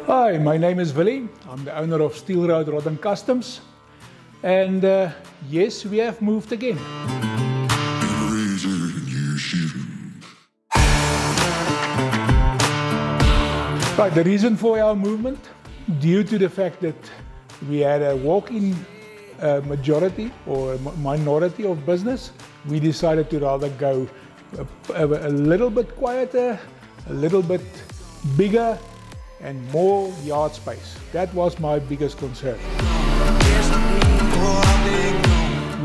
Hi, my name is Willie. I'm the owner of SteelRoad Rod Customs. And yes, we have moved again. Right, the reason for our movement, due to the fact that we had a walk-in majority or minority of business, we decided to rather go a little bit quieter, a little bit bigger, and more yard space. That was my biggest concern.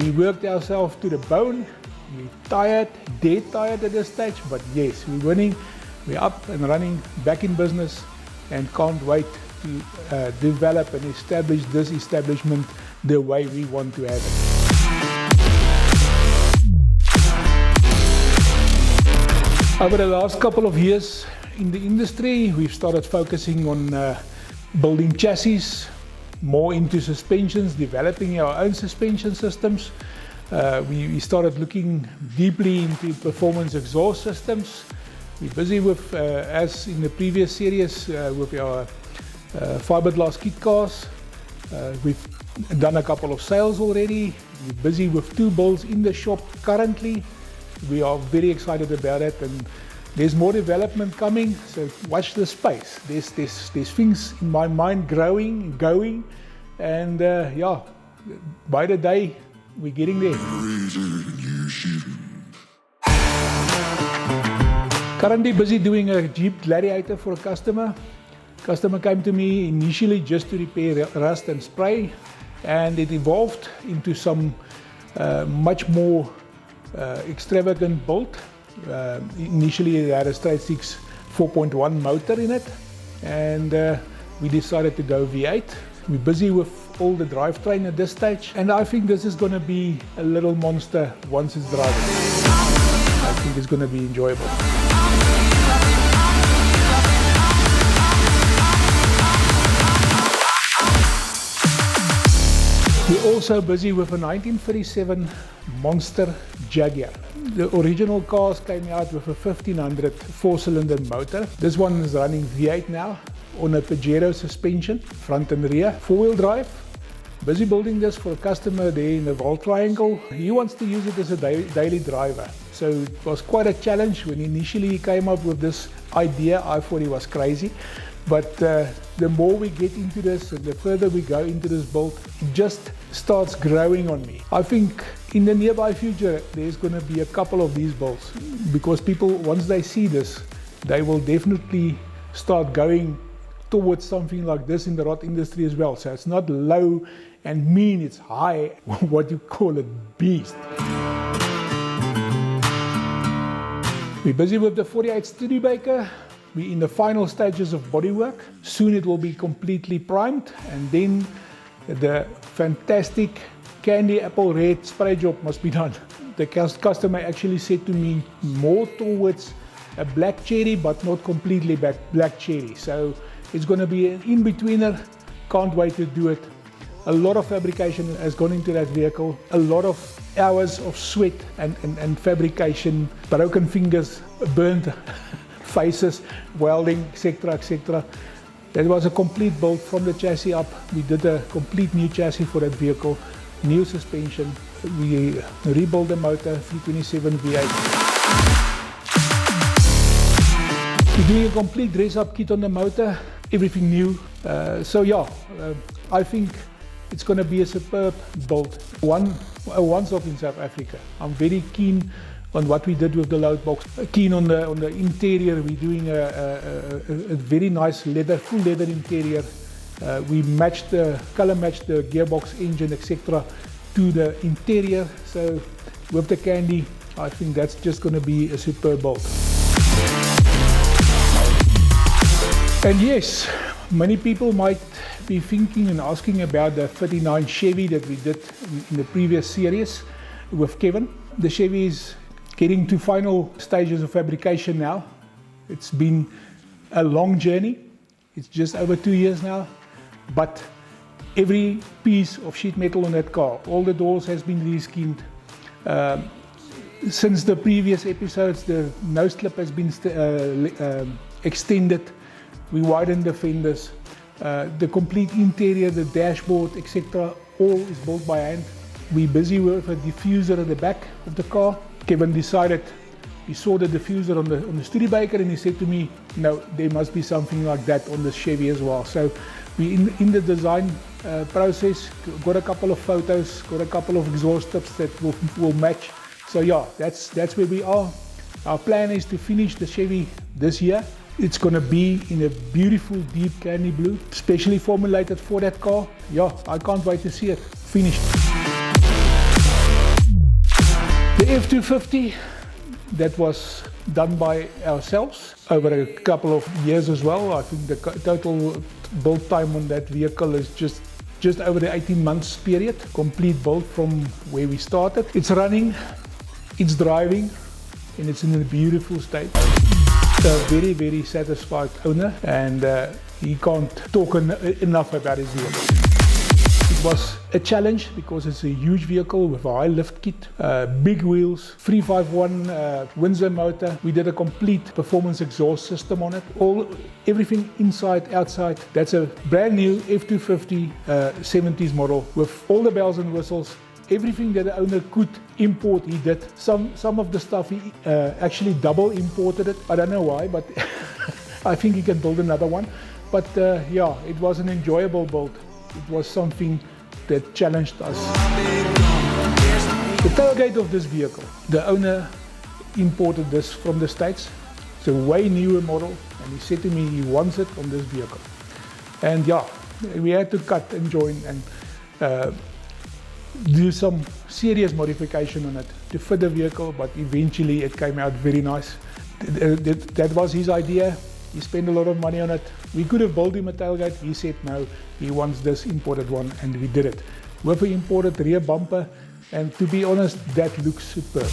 We worked ourselves to the bone. We're tired, dead tired at this stage, but yes, we're winning. We're up and running, back in business, and can't wait to develop and establish this establishment the way we want to have it. Over the last couple of years in the industry, we've started focusing on building chassis, more into suspensions, developing our own suspension systems. We started looking deeply into performance exhaust systems. We're busy with, as in the previous series, with our fiberglass kit cars. We've done a couple of sales already. We're busy with 2 builds in the shop currently. We are very excited about it, and there's more development coming, so watch the space. There's things in my mind growing, going, and yeah, by the day, we're getting there. Currently busy doing a Jeep Gladiator for a customer. Customer came to me initially just to repair rust and spray, and it evolved into some much more extravagant build. Initially it had a straight 6 4.1 motor in it, and we decided to go V8. We're busy with all the drivetrain at this stage, and I think this is going to be a little monster once it's driving. I think it's going to be enjoyable. We're also busy with a 1937 Monster Jaguar. The original cars came out with a 1500 4-cylinder motor. This one is running V8 now on a Pajero suspension, front and rear, 4-wheel drive. Busy building this for a customer there in the Vaal Triangle. He wants to use it as a daily driver. So it was quite a challenge when initially he came up with this idea. I thought he was crazy. But the more we get into this and the further we go into this build, it just starts growing on me. I think in the nearby future, there's going to be a couple of these builds, because people, once they see this, they will definitely start going towards something like this in the rod industry as well. So it's not low and mean, it's high, what you call it, beast. We're busy with the 48 Studebaker. We're in the final stages of bodywork. Soon it will be completely primed, and then the fantastic candy apple red spray job must be done. The customer actually said to me more towards a black cherry, but not completely black cherry. So it's going to be an in-betweener. Can't wait to do it. A lot of fabrication has gone into that vehicle. A lot of hours of sweat and fabrication, broken fingers, burnt faces, welding, etc., etc. That was a complete build from the chassis up. We did a complete new chassis for that vehicle, new suspension. We rebuilt the motor, 327 V8. We're doing a complete dress-up kit on the motor, everything new. So yeah, I think it's going to be a superb build. A once-off in South Africa. I'm very keen on what we did with the load box. Keen on the interior. We're doing a very nice leather, full leather interior. We color matched the gearbox, engine, etc. to the interior. So with the candy, I think that's just going to be a superb build. And yes, many people might be thinking and asking about the 39 Chevy that we did in the previous series with Kevin. The Chevy is getting to final stages of fabrication now. It's been a long journey. It's just over 2 years now, but every piece of sheet metal on that car, all the doors has been reskinned. Since the previous episodes, the nose clip has been extended. We widened the fenders. The complete interior, the dashboard, etc., all is built by hand. We're busy with a diffuser at the back of the car. Kevin decided, he saw the diffuser on the Studebaker and he said to me, no, there must be something like that on the Chevy as well. So we in the design process, got a couple of photos, got a couple of exhaust tips that will match. So yeah, that's where we are. Our plan is to finish the Chevy this year. It's going to be in a beautiful deep candy blue, specially formulated for that car. Yeah, I can't wait to see it finished. The F250, that was done by ourselves over a couple of years as well. I think the total build time on that vehicle is just over the 18 months period. Complete build from where we started. It's running, it's driving, and it's in a beautiful state. A very, very satisfied owner, and he can't talk enough about his vehicle. It was a challenge because it's a huge vehicle with a high lift kit, big wheels, 351 Windsor motor. We did a complete performance exhaust system on it, everything inside, outside. That's a brand new F250 70s model with all the bells and whistles. Everything that the owner could import, he did. Some of the stuff he actually double imported it. I don't know why, but I think he can build another one. But yeah, it was an enjoyable build. It was something that challenged us. The tailgate of this vehicle, the owner imported this from the States. It's a way newer model, and he said to me he wants it on this vehicle. And yeah, we had to cut and join and do some serious modification on it to fit the vehicle, but eventually it came out very nice. That was his idea. He spent a lot of money on it. We could have built him a tailgate. He said no, he wants this imported one, and we did it with an imported rear bumper, and to be honest, that looks superb.